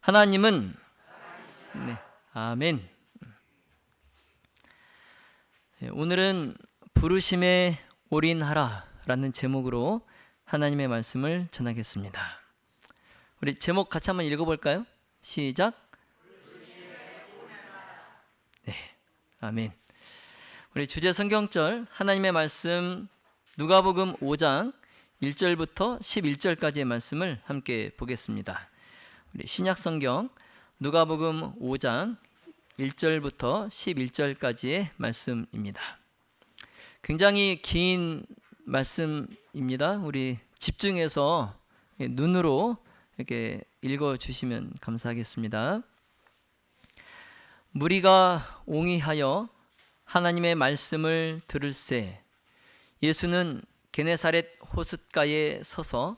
하나님은 아멘. 오늘은 부르심에 올인하라라는 제목으로 하나님의 말씀을 전하겠습니다. 우리 제목 같이 한번 읽어볼까요? 시작. 네, 아멘. 우리 주제 성경절 하나님의 말씀 누가복음 5장 1절부터 11절까지의 말씀을 함께 보겠습니다. 우리 신약성경 누가복음 5장 1절부터 11절까지의 말씀입니다. 굉장히 긴 말씀입니다. 우리 집중해서 눈으로 이렇게 읽어주시면 감사하겠습니다. 무리가 옹이하여 하나님의 말씀을 들을새 예수는 게네사렛 호숫가에 서서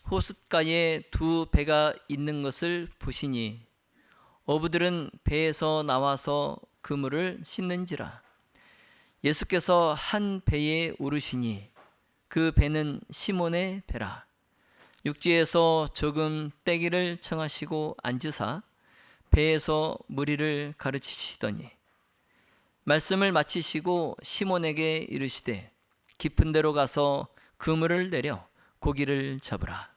호숫가에 두 배가 있는 것을 보시니 어부들은 배에서 나와서 그물을 씻는지라. 예수께서 한 배에 오르시니 그 배는 시몬의 배라. 육지에서 조금 떼기를 청하시고 앉으사 배에서 무리를 가르치시더니 말씀을 마치시고 시몬에게 이르시되 깊은 데로 가서 그물을 내려 고기를 잡으라.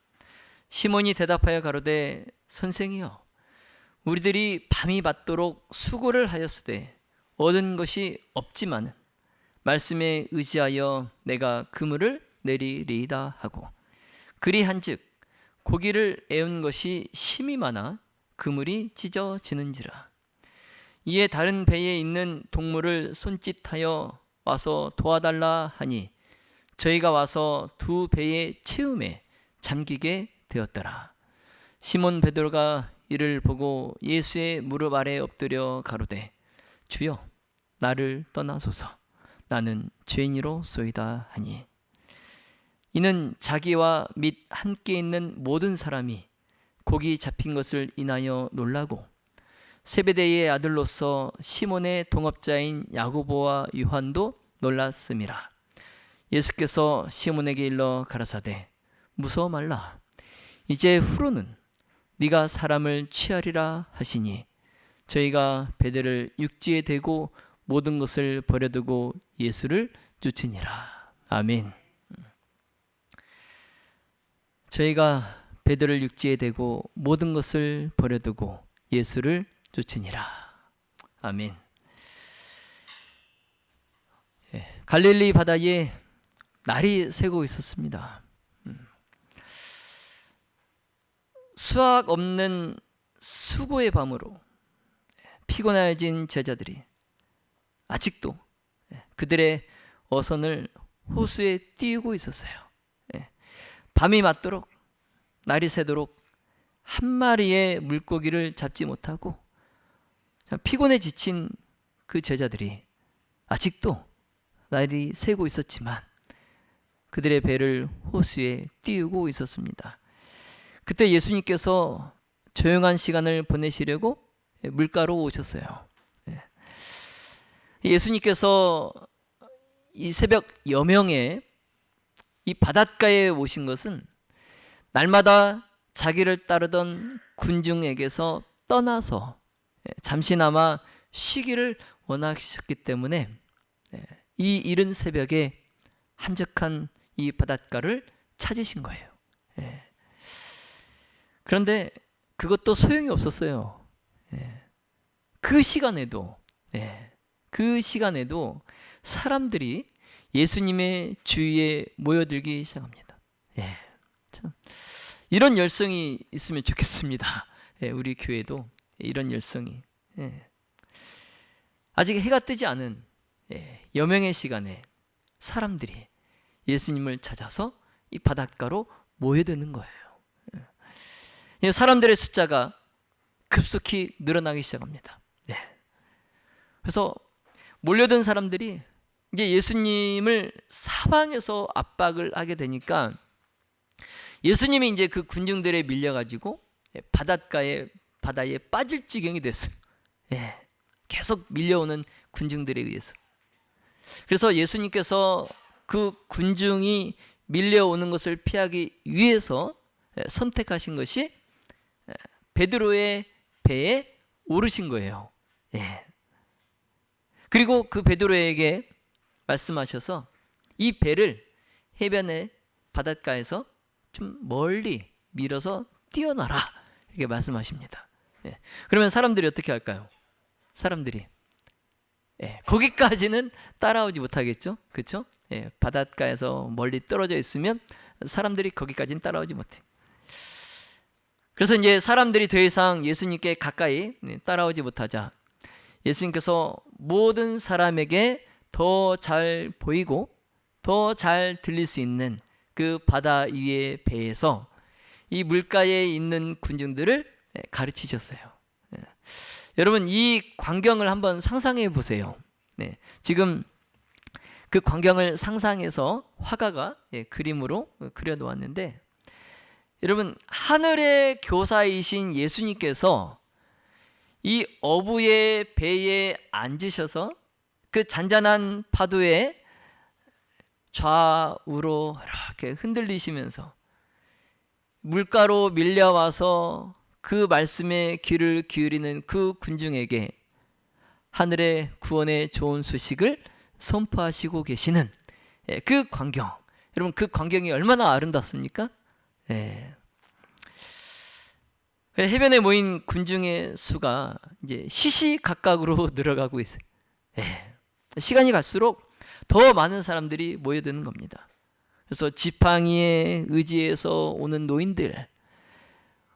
시몬이 대답하여 가로되 선생이여 우리들이 밤이 맞도록 수고를 하였으되 얻은 것이 없지만은 말씀에 의지하여 내가 그물을 내리리이다 하고 그리한즉 고기를 애운 것이 심이 많아 그물이 찢어지는지라. 이에 다른 배에 있는 동물을 손짓하여 와서 도와달라 하니 저희가 와서 두 배의 채움에 잠기게 되었더라. 시몬 베드로가 이를 보고 예수의 무릎 아래 엎드려 가로되 주여 나를 떠나소서 나는 죄인이로소이다 하니 이는 자기와 및 함께 있는 모든 사람이 고기 잡힌 것을 인하여 놀라고 세베대의 아들로서 시몬의 동업자인 야고보와 요한도 놀랐음이라. 예수께서 시몬에게 일러 가라사대 무서워 말라. 이제 후로는 네가 사람을 취하리라 하시니 저희가 배들을 육지에 대고 모든 것을 버려두고 예수를 쫓으니라. 아멘. 저희가 배들을 육지에 대고 모든 것을 버려두고 예수를 쫓으니라. 아멘. 갈릴리 바다에 날이 새고 있었습니다. 수학 없는 수고의 밤으로 피곤해진 제자들이 아직도 그들의 어선을 호수에 띄우고 있었어요. 밤이 맞도록 날이 새도록 한 마리의 물고기를 잡지 못하고 피곤에 지친 그 제자들이 아직도 날이 새고 있었지만 그들의 배를 호수에 띄우고 있었습니다. 그때 예수님께서 조용한 시간을 보내시려고 물가로 오셨어요. 예수님께서 이 새벽 여명에 이 바닷가에 오신 것은 날마다 자기를 따르던 군중에게서 떠나서 잠시나마 쉬기를 원하셨기 때문에 이 이른 새벽에 한적한 이 바닷가를 찾으신 거예요. 그런데 그것도 소용이 없었어요. 그 시간에도 사람들이 예수님의 주위에 모여들기 시작합니다. 참 이런 열성이 있으면 좋겠습니다. 우리 교회도 이런 열성이 아직 해가 뜨지 않은 여명의 시간에 사람들이 예수님을 찾아서 이 바닷가로 모여드는 거예요. 사람들의 숫자가 급속히 늘어나기 시작합니다. 그래서 몰려든 사람들이 이제 예수님을 사방에서 압박을 하게 되니까 예수님이 이제 그 군중들에 밀려가지고 바다에 빠질 지경이 됐어요. 계속 밀려오는 군중들에 의해서. 그래서 예수님께서 그 군중이 밀려오는 것을 피하기 위해서 선택하신 것이 베드로의 배에 오르신 거예요. 예. 그리고 그 베드로에게 말씀하셔서 이 배를 해변의 바닷가에서 좀 멀리 밀어서 띄워놔라, 이렇게 말씀하십니다. 예. 그러면 사람들이 어떻게 할까요? 사람들이 거기까지는 따라오지 못하겠죠, 그렇죠? 바닷가에서 멀리 떨어져 있으면 사람들이 거기까지는 따라오지 못해. 그래서 이제 사람들이 더 이상 예수님께 가까이 따라오지 못하자 예수님께서 모든 사람에게 더 잘 보이고 더 잘 들릴 수 있는 그 바다 위의 배에서 이 물가에 있는 군중들을 가르치셨어요. 여러분, 이 광경을 한번 상상해 보세요. 지금 그 광경을 상상해서 화가가 그림으로 그려 놓았는데, 여러분, 하늘의 교사이신 예수님께서 이 어부의 배에 앉으셔서 그 잔잔한 파도에 좌우로 이렇게 흔들리시면서 물가로 밀려와서 그 말씀에 귀를 기울이는 그 군중에게 하늘의 구원의 좋은 소식을 선포하시고 계시는 그 광경, 여러분, 그 광경이 얼마나 아름답습니까? 해변에 모인 군중의 수가 이제 시시각각으로 늘어가고 있어요. 시간이 갈수록 더 많은 사람들이 모여드는 겁니다. 그래서 지팡이에 의지해서 오는 노인들,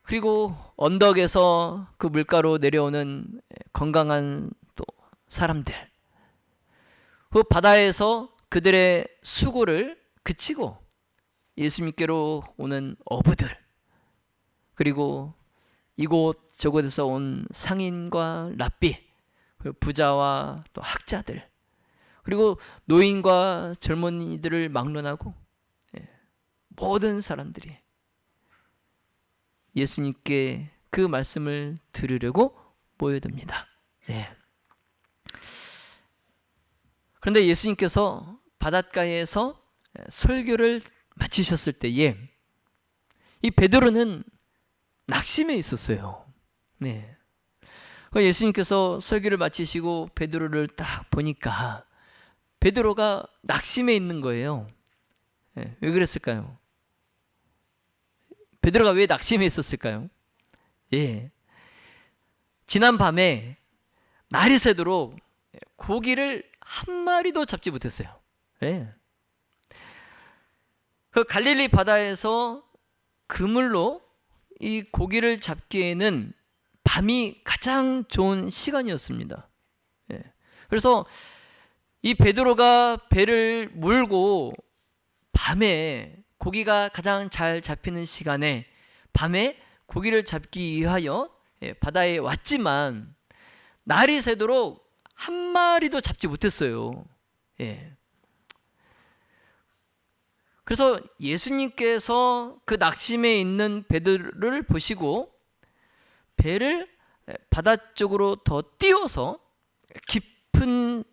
그리고 언덕에서 그 물가로 내려오는 건강한 또 사람들, 그 바다에서 그들의 수고를 그치고 예수님께로 오는 어부들, 그리고 이곳 저곳에서 온 상인과 랍비, 그리고 부자와 또 학자들, 그리고 노인과 젊은이들을 막론하고 모든 사람들이 예수님께 그 말씀을 들으려고 모여듭니다. 그런데 예수님께서 바닷가에서 설교를 마치셨을 때에 이 베드로는 낙심해 있었어요. 예수님께서 설교를 마치시고 베드로를 딱 보니까 베드로가 낙심해 있는 거예요. 왜 그랬을까요? 베드로가 왜 낙심해 있었을까요? 지난 밤에 날이 새도록 고기를 한 마리도 잡지 못했어요. 그 갈릴리 바다에서 그물로 이 고기를 잡기에는 밤이 가장 좋은 시간이었습니다. 그래서 이 베드로가 배를 몰고 밤에 고기가 가장 잘 잡히는 시간에 밤에 고기를 잡기 위하여 바다에 왔지만 날이 새도록 한 마리도 잡지 못했어요. 그래서 예수님께서 그 낙심에 있는 베드로를 보시고 배를 바다 쪽으로 더 띄워서 깊은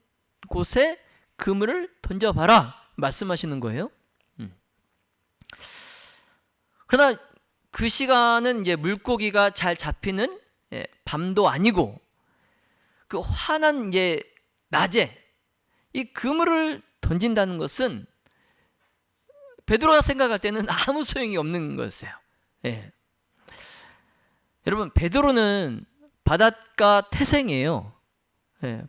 곳에 그물을 던져봐라 말씀하시는 거예요. 그러나 그 시간은 이제 물고기가 잘 잡히는 밤도 아니고 그 환한 이제 낮에 이 그물을 던진다는 것은 베드로가 생각할 때는 아무 소용이 없는 거였어요. 여러분, 베드로는 바닷가 태생이에요.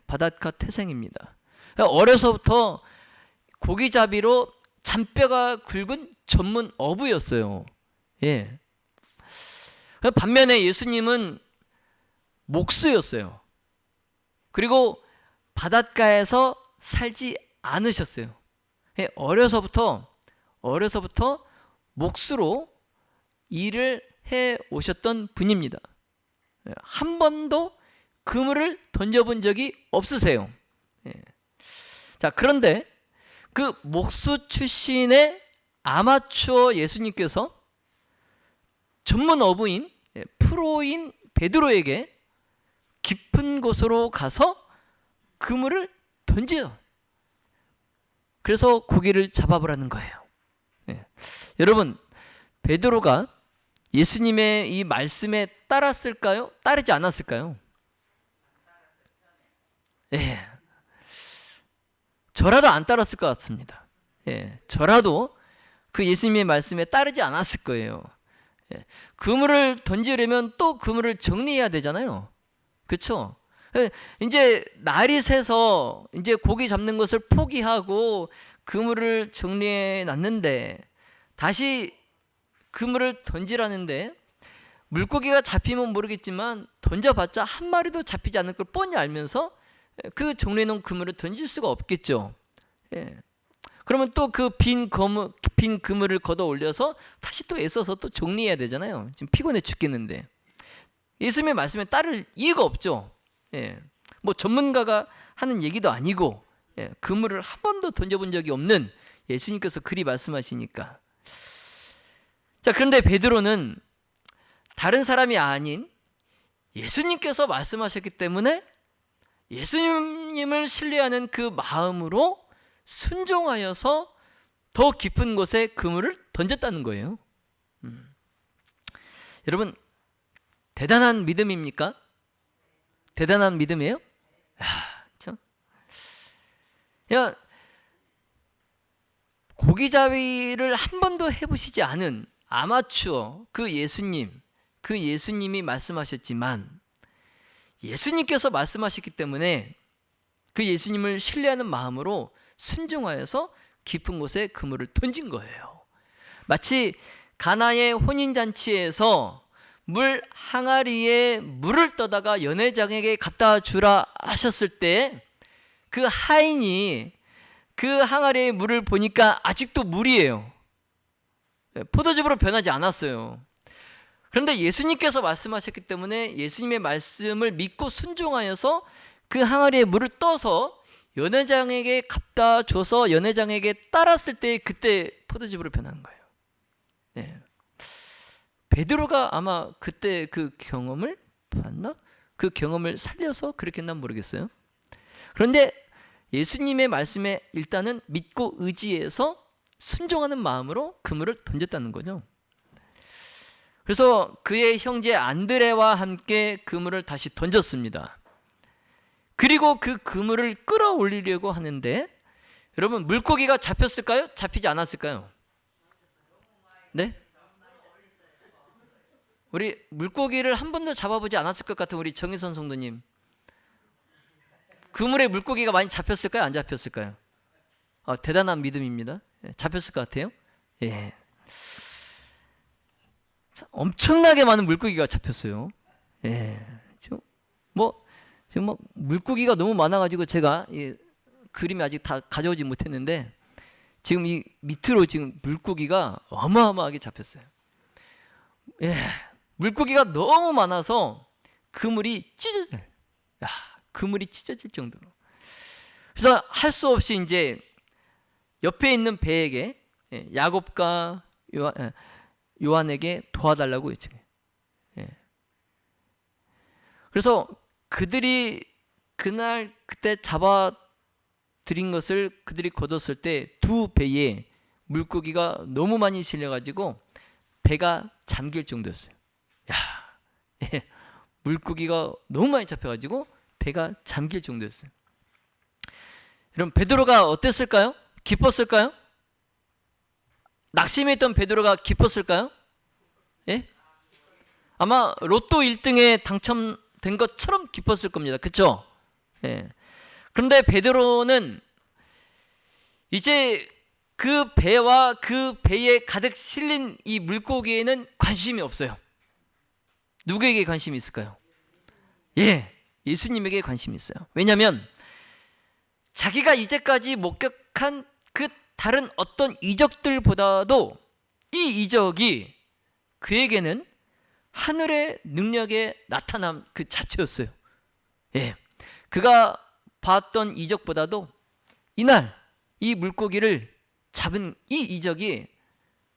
바닷가 태생입니다. 어려서부터 고기잡이로 잔뼈가 굵은 전문 어부였어요. 반면에 예수님은 목수였어요. 그리고 바닷가에서 살지 않으셨어요. 어려서부터 목수로 일을 해 오셨던 분입니다. 한 번도 그물을 던져본 적이 없으세요. 자, 그런데 그 목수 출신의 아마추어 예수님께서 전문 어부인 프로인 베드로에게 깊은 곳으로 가서 그물을 던져, 그래서 고기를 잡아보라는 거예요. 여러분, 베드로가 예수님의 이 말씀에 따랐을까요? 따르지 않았을까요? 예. 저라도 안 따랐을 것 같습니다. 예. 저라도 그 예수님의 말씀에 따르지 않았을 거예요. 예. 그물을 던지려면 또 그물을 정리해야 되잖아요. 그렇죠? 예. 이제 날이 새서 이제 고기 잡는 것을 포기하고 그물을 정리해 놨는데 다시 그물을 던지라는데 물고기가 잡히면 모르겠지만 던져봤자 한 마리도 잡히지 않을 걸 뻔히 알면서 그 정리해 놓은 그물을 던질 수가 없겠죠. 예. 그러면 또 그 빈 그물을 걷어 올려서 다시 또 애써서 또 정리해야 되잖아요. 지금 피곤해 죽겠는데 예수님의 말씀에 따를 이유가 없죠. 예. 뭐 전문가가 하는 얘기도 아니고 예. 그물을 한 번도 던져본 적이 없는 예수님께서 그리 말씀하시니까. 자, 그런데 베드로는 다른 사람이 아닌 예수님께서 말씀하셨기 때문에 예수님을 신뢰하는 그 마음으로 순종하여서 더 깊은 곳에 그물을 던졌다는 거예요. 여러분, 대단한 믿음입니까? 대단한 믿음이에요? 참. 야, 고기잡이를 한 번도 해보시지 않은 아마추어 그 예수님이 말씀하셨지만 예수님께서 말씀하셨기 때문에 그 예수님을 신뢰하는 마음으로 순종하여서 깊은 곳에 그물을 던진 거예요. 마치 가나의 혼인잔치에서 물 항아리에 물을 떠다가 연회장에게 갖다 주라 하셨을 때 그 하인이 그 항아리에 물을 보니까 아직도 물이에요. 포도즙으로 변하지 않았어요. 그런데 예수님께서 말씀하셨기 때문에 예수님의 말씀을 믿고 순종하여서 그 항아리에 물을 떠서 연회장에게 갖다 줘서 연회장에게 따랐을 때 그때 포도즙으로 변하는 거예요. 네. 베드로가 아마 그때 그 경험을 봤나? 그 경험을 살려서 그렇게 했나 모르겠어요. 그런데 예수님의 말씀에 일단은 믿고 의지해서 순종하는 마음으로 그물을 던졌다는 거죠. 그래서 그의 형제 안드레와 함께 그물을 다시 던졌습니다. 그리고 그 그물을 끌어올리려고 하는데 여러분 물고기가 잡혔을까요? 잡히지 않았을까요? 네? 우리 물고기를 한 번도 잡아보지 않았을 것 같은 우리 정희선 성도님, 그물에 물고기가 많이 잡혔을까요? 안 잡혔을까요? 대단한 믿음입니다. 잡혔을 것 같아요. 예. 엄청나게 많은 물고기가 잡혔어요. 예. 지금 물고기가 너무 많아가지고 제가 이 그림이 아직 다 가져오지 못했는데 지금 이 밑으로 지금 물고기가 어마어마하게 잡혔어요. 예. 물고기가 너무 많아서 그물이 찢어질 정도로. 그래서 할 수 없이 이제 옆에 있는 배에게 야곱과 요한에게 도와달라고 했죠. 그래서 그들이 그때 잡아들인 것을 그들이 거뒀을 때 두 배에 물고기가 너무 많이 실려가지고 배가 잠길 정도였어요. 물고기가 너무 많이 잡혀가지고 배가 잠길 정도였어요. 여러분 베드로가 어땠을까요? 기뻤을까요? 낙심했던 베드로가 기뻤을까요? 예? 아마 로또 1등에 당첨된 것처럼 기뻤을 겁니다. 그렇죠? 예. 그런데 베드로는 이제 그 배와 그 배에 가득 실린 이 물고기에는 관심이 없어요. 누구에게 관심이 있을까요? 예, 예수님에게 관심이 있어요. 왜냐하면 자기가 이제까지 목격한 그 다른 어떤 이적들보다도 이 이적이 그에게는 하늘의 능력의 나타남 그 자체였어요. 예, 그가 봤던 이적보다도 이날 이 물고기를 잡은 이 이적이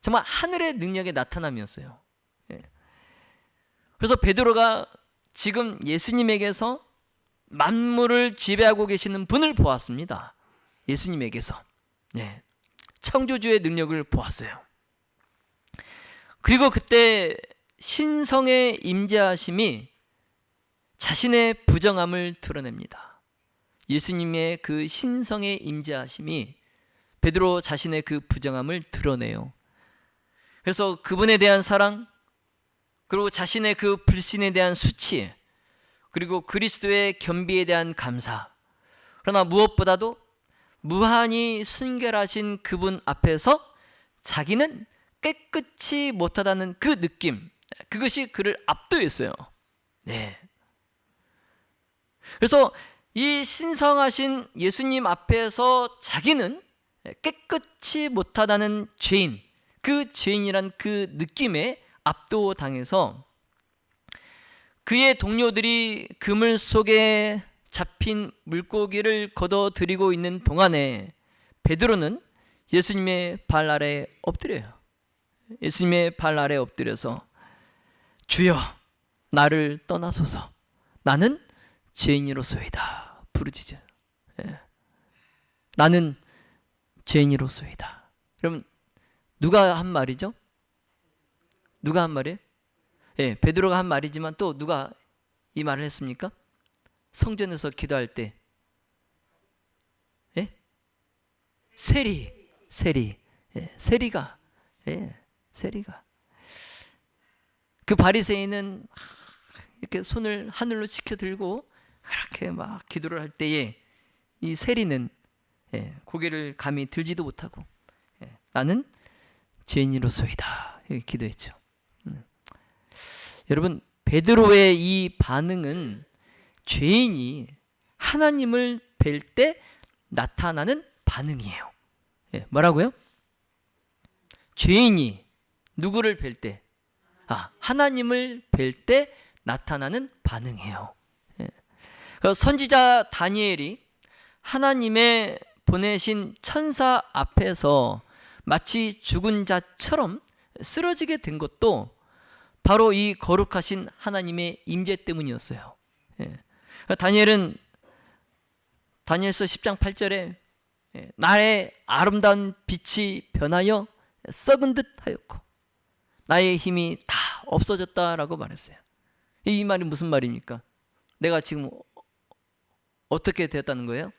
정말 하늘의 능력의 나타남이었어요. 예. 그래서 베드로가 지금 예수님에게서 만물을 지배하고 계시는 분을 보았습니다. 예수님에게서. 예. 창조주의 능력을 보았어요. 그리고 그때 신성의 임재하심이 자신의 부정함을 드러냅니다. 예수님의 그 신성의 임재하심이 베드로 자신의 그 부정함을 드러내요. 그래서 그분에 대한 사랑, 그리고 자신의 그 불신에 대한 수치, 그리고 그리스도의 겸비에 대한 감사, 그러나 무엇보다도 무한히 순결하신 그분 앞에서 자기는 깨끗이 못하다는 그 느낌, 그것이 그를 압도했어요. 네. 그래서 이 신성하신 예수님 앞에서 자기는 깨끗이 못하다는 죄인, 그 죄인이란 그 느낌에 압도당해서 그의 동료들이 그물 속에 잡힌 물고기를 걷어들이고 있는 동안에 베드로는 예수님의 발 아래 엎드려요. 예수님의 발 아래 엎드려서 주여 나를 떠나소서 나는 죄인이로소이다 부르짖어요. 예. 나는 죄인이로소이다. 여러분 누가 한 말이죠? 누가 한 말이에요? 예, 베드로가 한 말이지만 또 누가 이 말을 했습니까? 성전에서 기도할 때 예? 세리 예, 세리가 그 바리새인은 이렇게 손을 하늘로 치켜 들고 그렇게 막 기도를 할 때에 이 세리는 고개를 감히 들지도 못하고 나는 죄인으로소이다 이렇게 기도했죠. 여러분 베드로의 이 반응은 죄인이 하나님을 뵐 때 나타나는 반응이에요. 뭐라고요? 죄인이 누구를 뵐 때? 하나님을 뵐 때 나타나는 반응이에요. 선지자 다니엘이 하나님의 보내신 천사 앞에서 마치 죽은 자처럼 쓰러지게 된 것도 바로 이 거룩하신 하나님의 임재 때문이었어요. 다니엘은 다니엘서 10장 8절에 나의 아름다운 빛이 변하여 썩은 듯 하였고 나의 힘이 다 없어졌다라고 말했어요. 이 말이 무슨 말입니까? 내가 지금 어떻게 되었다는 거예요?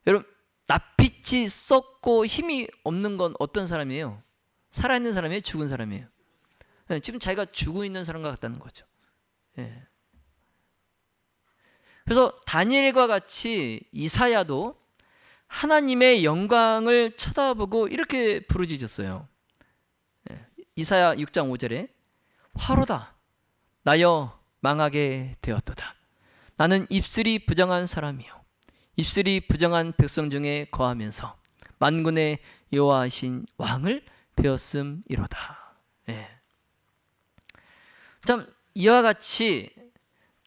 여러분 낯빛이 썩고 힘이 없는 건 어떤 사람이에요? 살아있는 사람이에요? 죽은 사람이에요? 지금 자기가 죽어 있는 사람 같다는 거죠. 그래서 다니엘과 같이 이사야도 하나님의 영광을 쳐다보고 이렇게 부르짖었어요. 이사야 6장 5절에 화로다 나여 망하게 되었도다. 나는 입술이 부정한 사람이요 입술이 부정한 백성 중에 거하면서 만군의 여호와이신 왕을 배웠음이로다. 참 이와 같이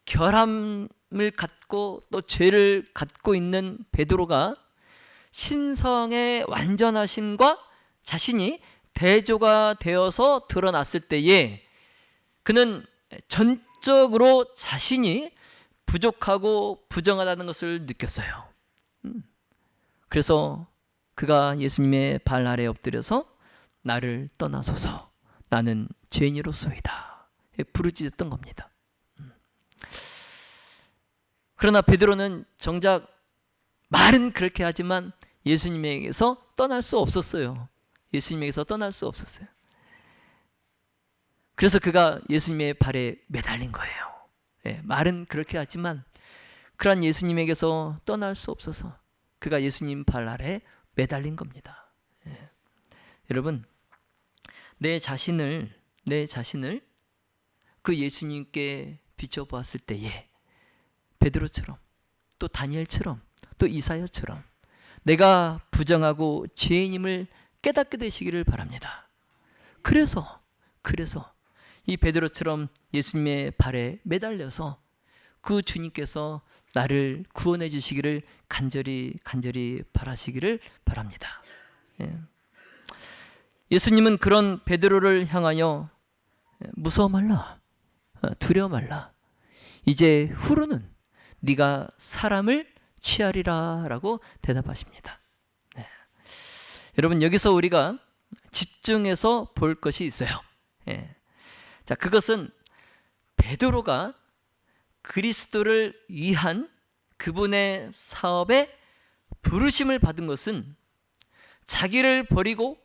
결함을 갖고 또 죄를 갖고 있는 베드로가 신성의 완전하심과 자신이 대조가 되어서 드러났을 때에 그는 전적으로 자신이 부족하고 부정하다는 것을 느꼈어요. 그래서 그가 예수님의 발 아래 엎드려서 나를 떠나소서 나는 죄인이로소이다 부르짖었던 겁니다. 그러나 베드로는 정작 말은 그렇게 하지만 예수님에게서 떠날 수 없었어요. 예수님에게서 떠날 수 없었어요. 그래서 그가 예수님의 발에 매달린 거예요. 말은 그렇게 하지만 그런 예수님에게서 떠날 수 없어서 그가 예수님 발 아래 매달린 겁니다. 여러분 내 자신을 그 예수님께 비춰보았을 때에 베드로처럼 또 다니엘처럼 또 이사야처럼 내가 부정하고 죄인임을 깨닫게 되시기를 바랍니다. 그래서 이 베드로처럼 예수님의 발에 매달려서 그 주님께서 나를 구원해 주시기를 간절히 바라시기를 바랍니다. 예수님은 그런 베드로를 향하여 무서워 말라, 두려워 말라. 이제 후로는 네가 사람을 취하리라 라고 대답하십니다. 여러분 여기서 우리가 집중해서 볼 것이 있어요. 자, 그것은 베드로가 그리스도를 위한 그분의 사업에 부르심을 받은 것은 자기를 버리고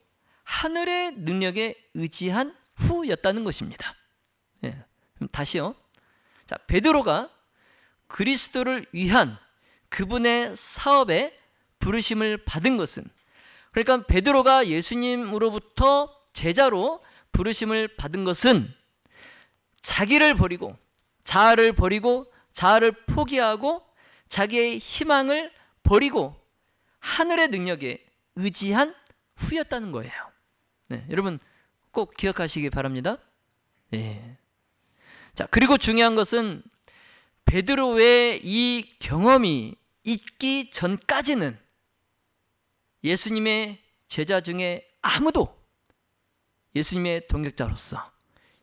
하늘의 능력에 의지한 후였다는 것입니다. 예, 다시요. 자, 베드로가 그리스도를 위한 그분의 사업에 부르심을 받은 것은, 그러니까 베드로가 예수님으로부터 제자로 부르심을 받은 것은 자기를 버리고 자아를 버리고 자아를 포기하고 자기의 희망을 버리고 하늘의 능력에 의지한 후였다는 거예요. 네, 여러분 꼭 기억하시기 바랍니다. 네. 자, 그리고 중요한 것은 베드로의 이 경험이 있기 전까지는 예수님의 제자 중에 아무도 예수님의 동역자로서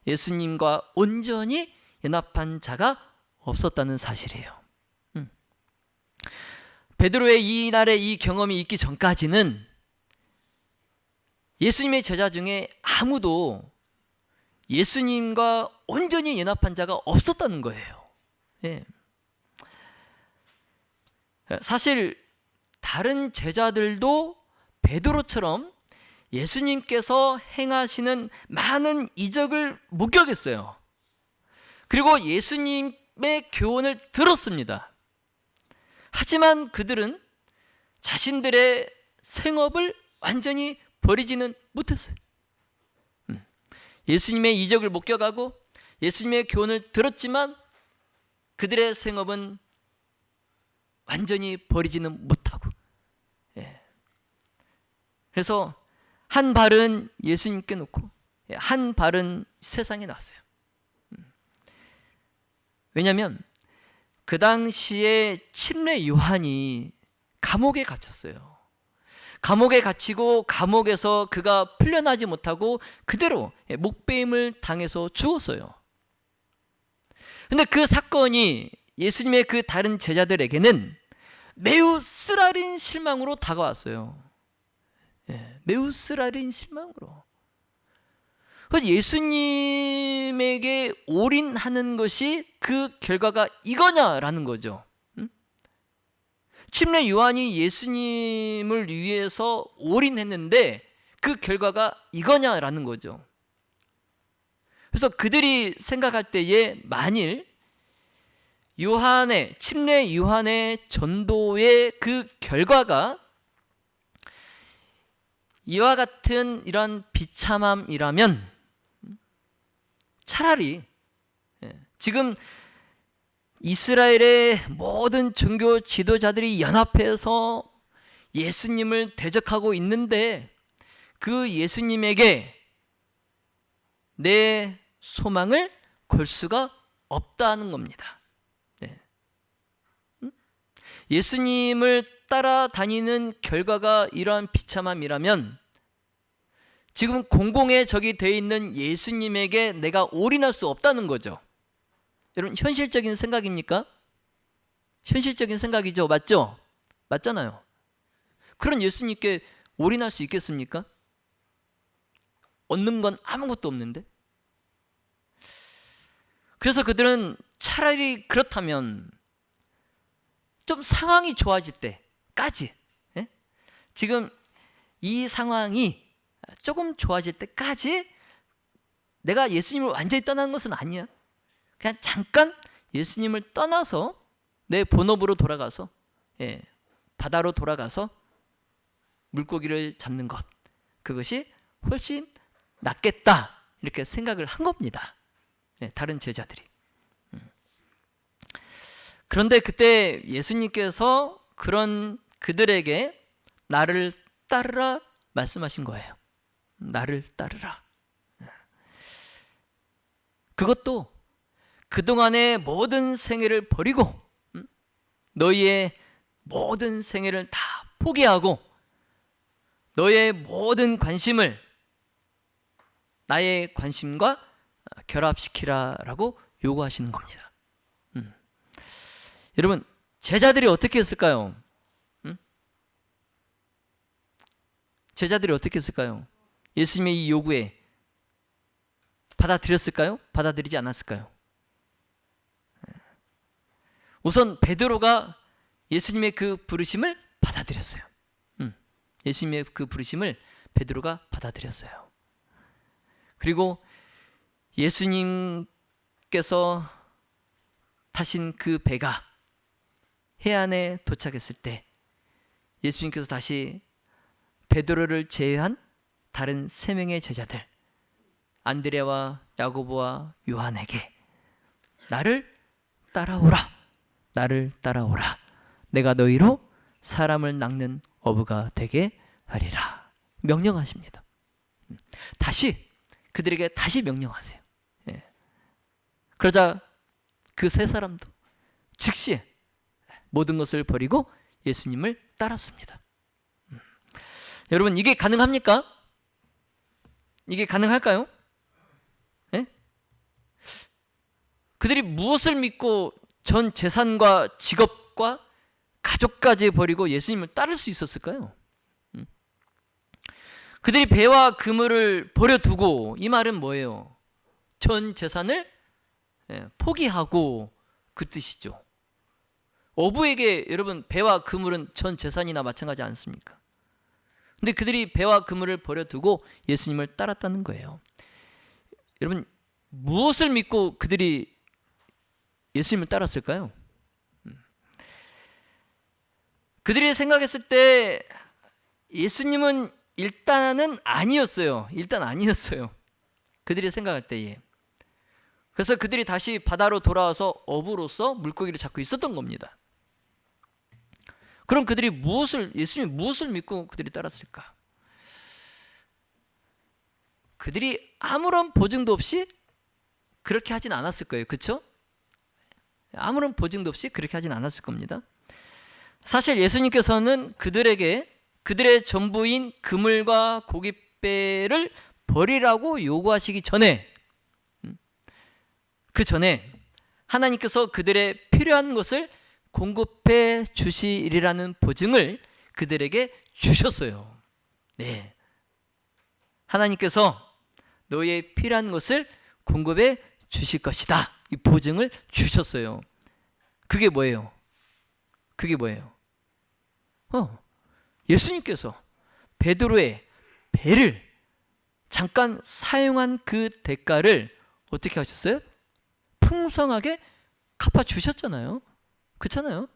예수님과 온전히 연합한 자가 없었다는 사실이에요. 베드로의 이날의 이 경험이 있기 전까지는 예수님의 제자 중에 아무도 예수님과 온전히 연합한 자가 없었다는 거예요. 예. 사실 다른 제자들도 베드로처럼 예수님께서 행하시는 많은 이적을 목격했어요. 그리고 예수님의 교훈을 들었습니다. 하지만 그들은 자신들의 생업을 완전히 버리지는 못했어요. 예수님의 이적을 목격하고 예수님의 교훈을 들었지만 그들의 생업은 완전히 버리지는 못하고, 그래서 한 발은 예수님께 놓고 한 발은 세상에 놨어요. 왜냐하면 그 당시에 침례 요한이 감옥에 갇혔어요. 감옥에 갇히고 감옥에서 그가 풀려나지 못하고 그대로 목배임을 당해서 죽었어요. 그런데 그 사건이 예수님의 그 다른 제자들에게는 매우 쓰라린 실망으로 다가왔어요. 매우 쓰라린 실망으로. 예수님에게 올인하는 것이 그 결과가 이거냐라는 거죠. 침례 요한이 예수님을 위해서 올인했는데 그 결과가 이거냐라는 거죠. 그래서 그들이 생각할 때에 만일 침례 요한의 전도의 그 결과가 이와 같은 이런 비참함이라면 차라리 지금 이스라엘의 모든 종교 지도자들이 연합해서 예수님을 대적하고 있는데 그 예수님에게 내 소망을 걸 수가 없다는 겁니다. 예수님을 따라다니는 결과가 이러한 비참함이라면 지금 공공의 적이 되어 있는 예수님에게 내가 올인할 수 없다는 거죠. 여러분, 현실적인 생각입니까? 현실적인 생각이죠. 맞죠? 맞잖아요. 그런 예수님께 올인할 수 있겠습니까? 얻는 건 아무것도 없는데. 그래서 그들은 차라리 그렇다면 좀 상황이 좋아질 때까지, 지금 이 상황이 조금 좋아질 때까지 내가 예수님을 완전히 떠나는 것은 아니야. 그냥 잠깐 예수님을 떠나서 내 본업으로 돌아가서 바다로 돌아가서 물고기를 잡는 것, 그것이 훨씬 낫겠다 이렇게 생각을 한 겁니다. 다른 제자들이. 그런데 그때 예수님께서 그런 그들에게 나를 따르라 말씀하신 거예요. 나를 따르라. 그것도 그동안의 모든 생애를 버리고 너희의 모든 생애를 다 포기하고 너의 모든 관심을 나의 관심과 결합시키라라고 요구하시는 겁니다. 여러분, 제자들이 어떻게 했을까요? 제자들이 어떻게 했을까요? 예수님의 이 요구에 받아들였을까요? 받아들이지 않았을까요? 우선 베드로가 예수님의 그 부르심을 받아들였어요. 예수님의 그 부르심을 베드로가 받아들였어요. 그리고 예수님께서 타신 그 배가 해안에 도착했을 때 예수님께서 다시 베드로를 제외한 다른 3명의 제자들 안드레와 야고보와 요한에게 나를 따라오라, 나를 따라오라, 내가 너희로 사람을 낚는 어부가 되게 하리라 명령하십니다. 다시 그들에게 다시 명령하세요. 그러자 그 3사람도 즉시 모든 것을 버리고 예수님을 따랐습니다. 여러분, 이게 가능합니까? 이게 가능할까요? 네? 그들이 무엇을 믿고 전 재산과 직업과 가족까지 버리고 예수님을 따를 수 있었을까요? 그들이 배와 그물을 버려두고, 이 말은 뭐예요? 전 재산을 포기하고 그 뜻이죠. 어부에게 여러분 배와 그물은 전 재산이나 마찬가지 않습니까? 근데 그들이 배와 그물을 버려두고 예수님을 따랐다는 거예요. 여러분, 무엇을 믿고 그들이 예수님을 따랐을까요? 그들이 생각했을 때 예수님은 일단은 아니었어요. 일단 아니었어요. 그들이 생각할 때에. 그래서 그들이 다시 바다로 돌아와서 어부로서 물고기를 잡고 있었던 겁니다. 그럼 그들이 예수님이 무엇을 믿고 그들이 따랐을까? 그들이 아무런 보증도 없이 그렇게 하진 않았을 거예요. 그렇죠? 아무런 보증도 없이 그렇게 하진 않았을 겁니다. 사실 예수님께서는 그들에게 그들의 전부인 그물과 고깃배를 버리라고 요구하시기 전에, 그 전에 하나님께서 그들의 필요한 것을 공급해 주시리라는 보증을 그들에게 주셨어요. 네, 하나님께서 너희의 필요한 것을 공급해 주실 것이다, 이 보증을 주셨어요. 그게 뭐예요? 그게 뭐예요? 예수님께서 베드로의 배를 잠깐 사용한 그 대가를 어떻게 하셨어요? 풍성하게 갚아주셨잖아요. 그렇잖아요.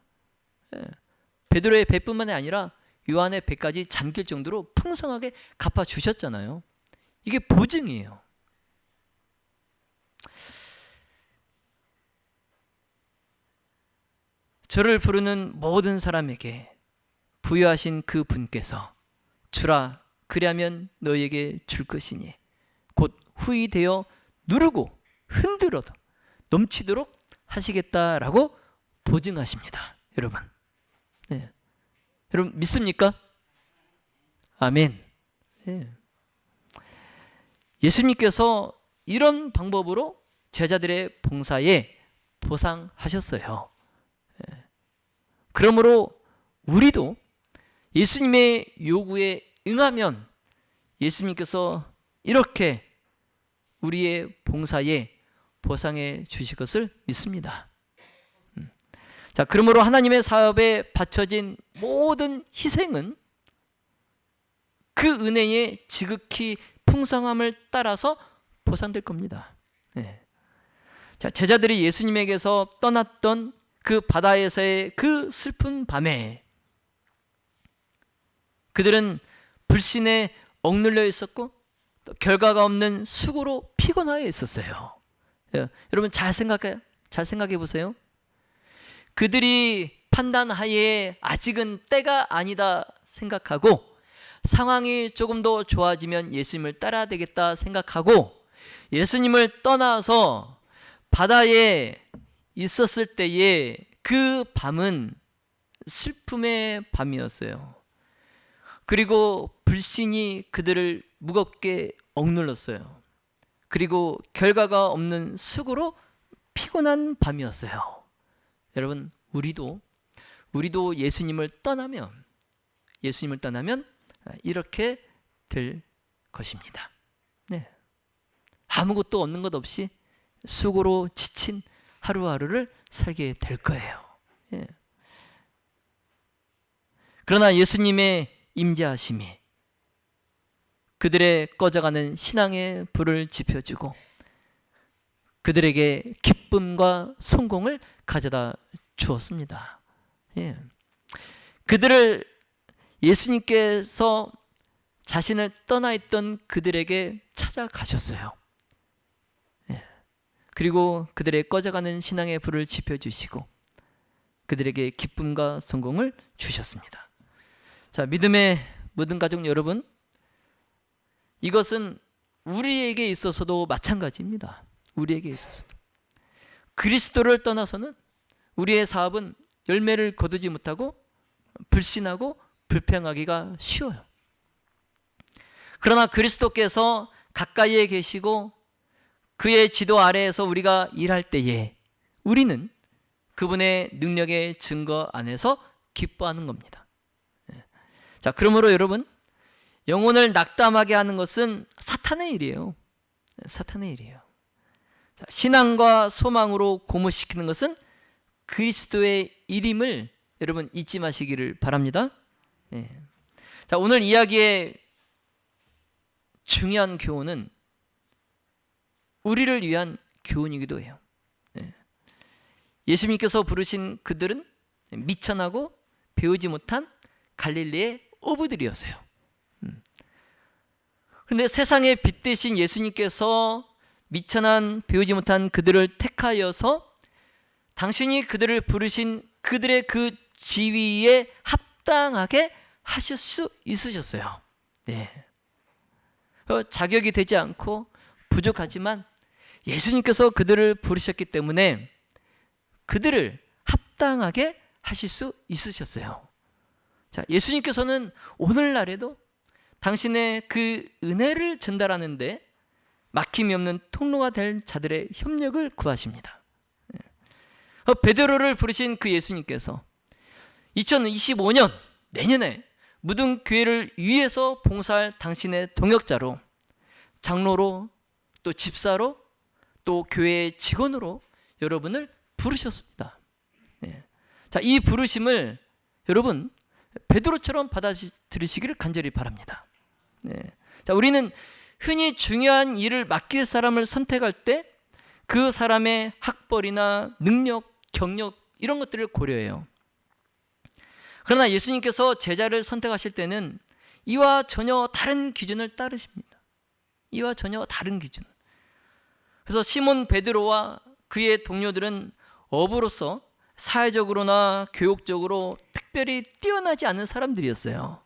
베드로의 배뿐만 아니라 요한의 배까지 잠길 정도로 풍성하게 갚아주셨잖아요. 이게 보증이에요. 저를 부르는 모든 사람에게 부여하신 그 분께서 주라, 그리하면 너희에게 줄 것이니 곧 후히 되어 누르고 흔들어도 넘치도록 하시겠다라고 보증하십니다. 여러분, 네. 여러분 믿습니까? 아멘. 네. 예수님께서 이런 방법으로 제자들의 봉사에 보상하셨어요. 네. 그러므로 우리도 예수님의 요구에 응하면 예수님께서 이렇게 우리의 봉사에 보상해 주실 것을 믿습니다. 자, 그러므로 하나님의 사업에 바쳐진 모든 희생은 그 은혜의 지극히 풍성함을 따라서 보상될 겁니다. 네. 자, 제자들이 예수님에게서 떠났던 그 바다에서의 그 슬픈 밤에 그들은 불신에 억눌려 있었고 또 결과가 없는 수고로 피곤하여 있었어요. 여러분 잘 생각해 보세요. 그들이 판단하에 아직은 때가 아니다 생각하고 상황이 조금 더 좋아지면 예수님을 따라야 되겠다 생각하고 예수님을 떠나서 바다에 있었을 때에 그 밤은 슬픔의 밤이었어요. 그리고 불신이 그들을 무겁게 억눌렀어요. 그리고 결과가 없는 수고로 피곤한 밤이었어요. 여러분, 우리도 예수님을 떠나면 이렇게 될 것입니다. 네. 아무것도 없는 것 없이 수고로 지친 하루하루를 살게 될 거예요. 예. 그러나 예수님의 임재하심이 그들의 꺼져가는 신앙의 불을 지펴주고 그들에게 기쁨과 성공을 가져다 주었습니다. 예. 그들을 예수님께서 자신을 떠나 있던 그들에게 찾아가셨어요. 예. 그리고 그들의 꺼져가는 신앙의 불을 지펴주시고 그들에게 기쁨과 성공을 주셨습니다. 자, 믿음의 모든 가족 여러분, 이것은 우리에게 있어서도 마찬가지입니다. 우리에게 있어서도 그리스도를 떠나서는 우리의 사업은 열매를 거두지 못하고 불신하고 불평하기가 쉬워요. 그러나 그리스도께서 가까이에 계시고 그의 지도 아래에서 우리가 일할 때에 우리는 그분의 능력의 증거 안에서 기뻐하는 겁니다. 자, 그러므로 여러분, 영혼을 낙담하게 하는 것은 사탄의 일이에요. 사탄의 일이에요. 자, 신앙과 소망으로 고무시키는 것은 그리스도의 일임을 여러분 잊지 마시기를 바랍니다. 예. 자, 오늘 이야기의 중요한 교훈은 우리를 위한 교훈이기도 해요. 예. 예수님께서 부르신 그들은 미천하고 배우지 못한 갈릴리의 어부들이었어요. 그런데 세상의 빛 대신 예수님께서 미천한 배우지 못한 그들을 택하여서 당신이 그들을 부르신 그들의 그 지위에 합당하게 하실 수 있으셨어요. 네. 자격이 되지 않고 부족하지만 예수님께서 그들을 부르셨기 때문에 그들을 합당하게 하실 수 있으셨어요. 자, 예수님께서는 오늘날에도 당신의 그 은혜를 전달하는데 막힘이 없는 통로가 될 자들의 협력을 구하십니다. 베드로를 부르신 그 예수님께서 2025년 내년에 모든 교회를 위해서 봉사할 당신의 동역자로, 장로로, 또 집사로, 또 교회의 직원으로 여러분을 부르셨습니다. 자, 이 부르심을 여러분 베드로처럼 받아들이시기를 간절히 바랍니다. 자, 우리는 흔히 중요한 일을 맡길 사람을 선택할 때 그 사람의 학벌이나 능력, 경력 이런 것들을 고려해요. 그러나 예수님께서 제자를 선택하실 때는 이와 전혀 다른 기준을 따르십니다. 이와 전혀 다른 기준. 그래서 시몬 베드로와 그의 동료들은 어부로서 사회적으로나 교육적으로 특별히 뛰어나지 않은 사람들이었어요.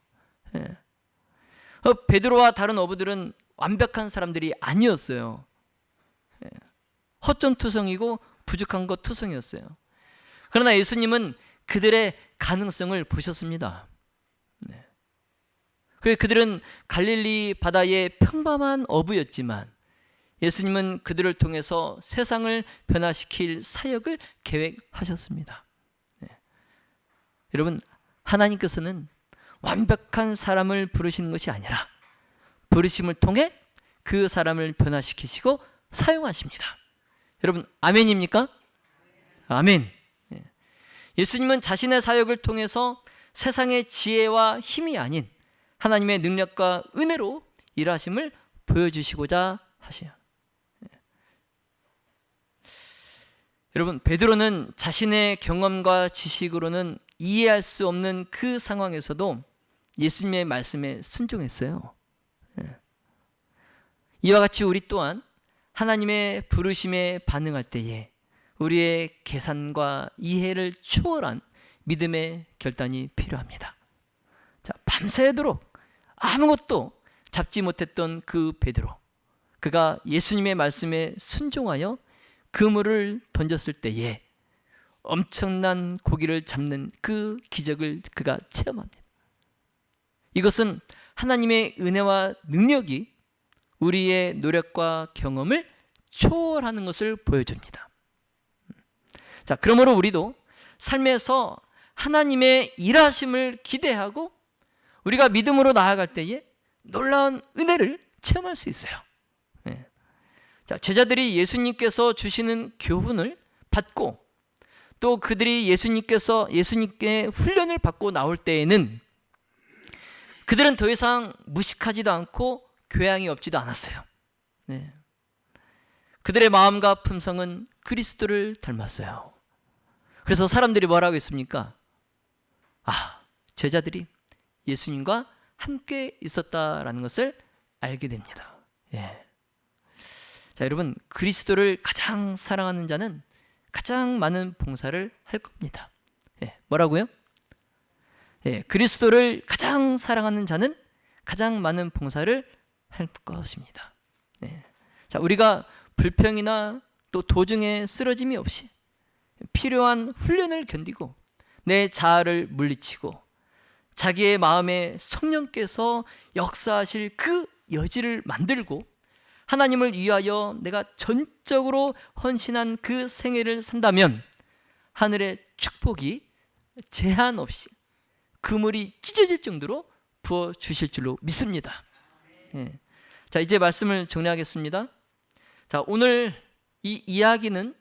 베드로와 다른 어부들은 완벽한 사람들이 아니었어요. 허점투성이고 부족한 것 투성이었어요. 그러나 예수님은 그들의 가능성을 보셨습니다. 그들은 갈릴리 바다의 평범한 어부였지만 예수님은 그들을 통해서 세상을 변화시킬 사역을 계획하셨습니다. 여러분, 하나님께서는 완벽한 사람을 부르시는 것이 아니라 부르심을 통해 그 사람을 변화시키시고 사용하십니다. 여러분, 아멘입니까? 아멘. 예수님은 자신의 사역을 통해서 세상의 지혜와 힘이 아닌 하나님의 능력과 은혜로 일하심을 보여주시고자 하시요. 여러분, 베드로는 자신의 경험과 지식으로는 이해할 수 없는 그 상황에서도 예수님의 말씀에 순종했어요. 이와 같이 우리 또한 하나님의 부르심에 반응할 때에 우리의 계산과 이해를 초월한 믿음의 결단이 필요합니다. 자, 밤새도록 아무것도 잡지 못했던 그 베드로, 그가 예수님의 말씀에 순종하여 그물을 던졌을 때에 엄청난 고기를 잡는 그 기적을 그가 체험합니다. 이것은 하나님의 은혜와 능력이 우리의 노력과 경험을 초월하는 것을 보여줍니다. 자, 그러므로 우리도 삶에서 하나님의 일하심을 기대하고 우리가 믿음으로 나아갈 때에 놀라운 은혜를 체험할 수 있어요. 자, 제자들이 예수님께서 주시는 교훈을 받고 또 그들이 예수님께 훈련을 받고 나올 때에는 그들은 더 이상 무식하지도 않고 교양이 없지도 않았어요. 네. 그들의 마음과 품성은 그리스도를 닮았어요. 그래서 사람들이 뭐라고 했습니까? 제자들이 예수님과 함께 있었다라는 것을 알게 됩니다. 예. 자, 여러분, 그리스도를 가장 사랑하는 자는 가장 많은 봉사를 할 겁니다. 예. 뭐라고요? 예. 그리스도를 가장 사랑하는 자는 가장 많은 봉사를 할 것입니다. 예. 자, 우리가 불평이나 또 도중에 쓰러짐이 없이 필요한 훈련을 견디고 내 자아를 물리치고 자기의 마음에 성령께서 역사하실 그 여지를 만들고 하나님을 위하여 내가 전적으로 헌신한 그 생애를 산다면 하늘의 축복이 제한 없이 그물이 찢어질 정도로 부어주실 줄로 믿습니다. 예. 자, 이제 말씀을 정리하겠습니다. 자, 오늘 이 이야기는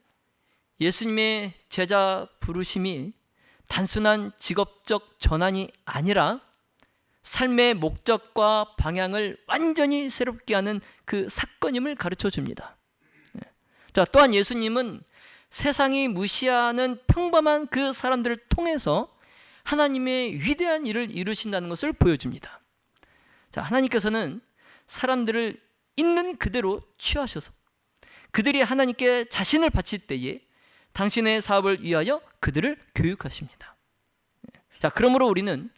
예수님의 제자 부르심이 단순한 직업적 전환이 아니라 삶의 목적과 방향을 완전히 새롭게 하는 그 사건임을 가르쳐 줍니다. 자, 또한 예수님은 세상이 무시하는 평범한 그 사람들을 통해서 하나님의 위대한 일을 이루신다는 것을 보여줍니다. 자, 하나님께서는 사람들을 있는 그대로 취하셔서 그들이 하나님께 자신을 바칠 때에 당신의 사업을 위하여 그들을 교육하십니다. 자, 그러므로 우리는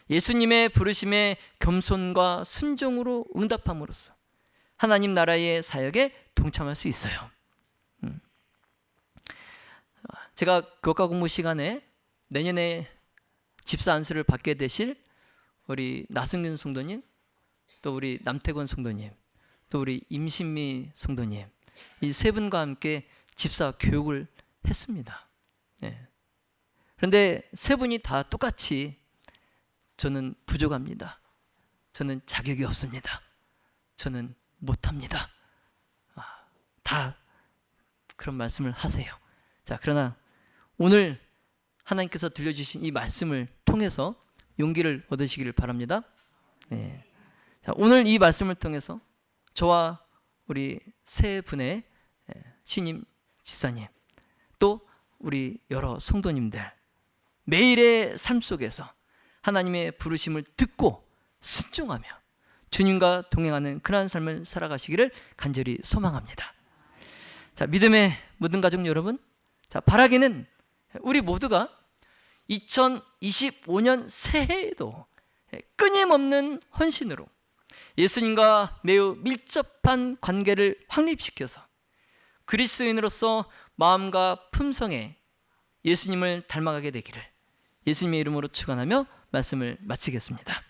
예수님의 부르심에 겸손과 순종으로 응답함으로써 하나님 나라의 사역에 동참할 수 있어요. 제가 교과 공부 시간에 내년에 집사 안수를 받게 되실 우리 나승균 성도님, 또 우리 남태권 성도님, 또 우리 임신미 성도님, 이 세 분과 함께 집사 교육을 했습니다. 네. 그런데 세 분이 다 똑같이 저는 부족합니다. 저는 자격이 없습니다. 저는 못합니다. 다 그런 말씀을 하세요. 자, 그러나 오늘 하나님께서 들려주신 이 말씀을 통해서 용기를 얻으시기를 바랍니다. 네. 자, 오늘 이 말씀을 통해서 저와 우리 세 분의 신임 지사님, 또 우리 여러 성도님들 매일의 삶 속에서 하나님의 부르심을 듣고 순종하며 주님과 동행하는 그러한 삶을 살아가시기를 간절히 소망합니다. 자, 믿음의 모든 가족 여러분, 자, 바라기는 우리 모두가 2025년 새해에도 끊임없는 헌신으로 예수님과 매우 밀접한 관계를 확립시켜서 그리스도인으로서 마음과 품성에 예수님을 닮아가게 되기를 예수님의 이름으로 축원하며 말씀을 마치겠습니다.